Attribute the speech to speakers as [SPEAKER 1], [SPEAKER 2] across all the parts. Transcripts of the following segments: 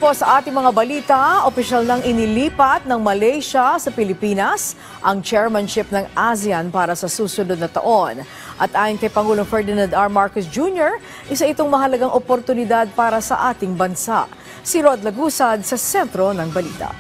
[SPEAKER 1] po sa ating mga balita, opisyal nang inilipat ng Malaysia sa Pilipinas ang chairmanship ng ASEAN para sa susunod na taon. At ayon kay Pangulong Ferdinand R. Marcos Jr., isa itong mahalagang oportunidad para sa ating bansa. Si Rod Lagusad sa sentro ng balita.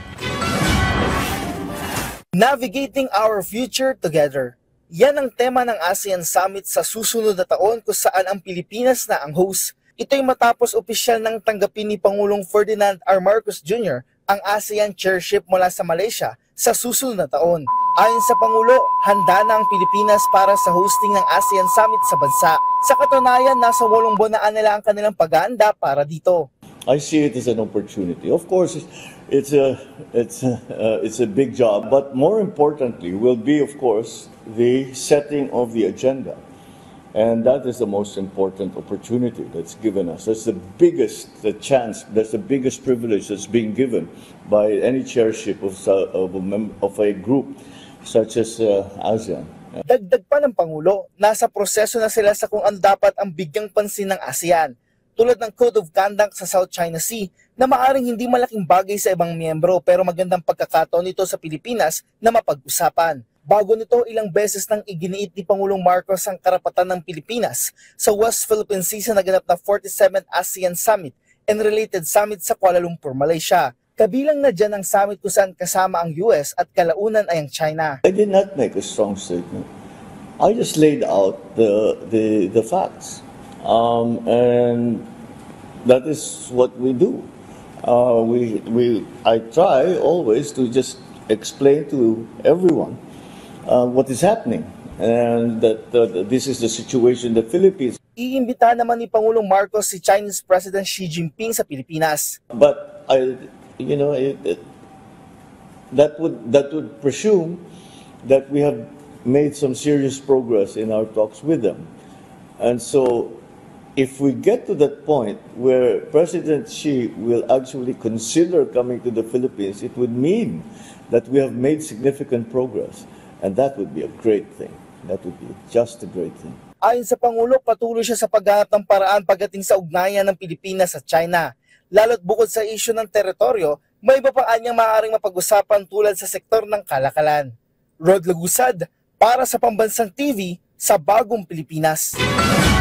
[SPEAKER 2] Navigating our future together. Yan ang tema ng ASEAN Summit sa susunod na taon kung saan ang Pilipinas na ang host. Ito'y matapos opisyal nang tanggapin ni Pangulong Ferdinand R. Marcos Jr. ang ASEAN chairship mula sa Malaysia sa susunod na taon. Ayon sa Pangulo, handa na ang Pilipinas para sa hosting ng ASEAN Summit sa bansa. Sa katunayan, nasa 8 buwan na nila ang kanilang pag-aanda para dito.
[SPEAKER 3] I see it as an opportunity. Of course, it's a big job, but more importantly will be, of course, the setting of the agenda. And that is the most important opportunity that's given us. That's the biggest chance, that's the biggest privilege that's being given by any chairship of a group such as ASEAN.
[SPEAKER 2] Dagdag pa ng Pangulo, nasa proseso na sila sa kung ano dapat ang bigyang pansin ng ASEAN, tulad ng Code of Conduct sa South China Sea na maaring hindi malaking bagay sa ibang miyembro pero magandang pagkakataon nito sa Pilipinas na mapag-usapan. Bago nito, ilang beses nang iginiit ni Pangulong Marcos ang karapatan ng Pilipinas sa West Philippine Sea sa naganap na 47th ASEAN Summit and related summit sa Kuala Lumpur, Malaysia. Kabilang na dyan ang summit kung saan kasama ang US at kalaunan ay ang China.
[SPEAKER 3] I did not make a strong statement. I just laid out the facts. And that is what we do. I try always to just explain to everyone what is happening, and that this is the situation in the Philippines.
[SPEAKER 2] Iimbita naman ni Pangulong Marcos si Chinese President Xi Jinping sa Pilipinas.
[SPEAKER 3] But that would presume that we have made some serious progress in our talks with them, and so if we get to that point where President Xi will actually consider coming to the Philippines, it would mean that we have made significant progress. And that would be a great thing. That would be just a great thing.
[SPEAKER 2] Ayon sa Pangulo, patuloy siya sa paghanap ng paraan pagdating sa ugnayan ng Pilipinas at China. Lalo't bukod sa isyu ng teritoryo, may iba pang anyang maaaring mapag-usapan tulad sa sektor ng kalakalan. Rod Lagusad, para sa Pambansang TV, sa Bagong Pilipinas.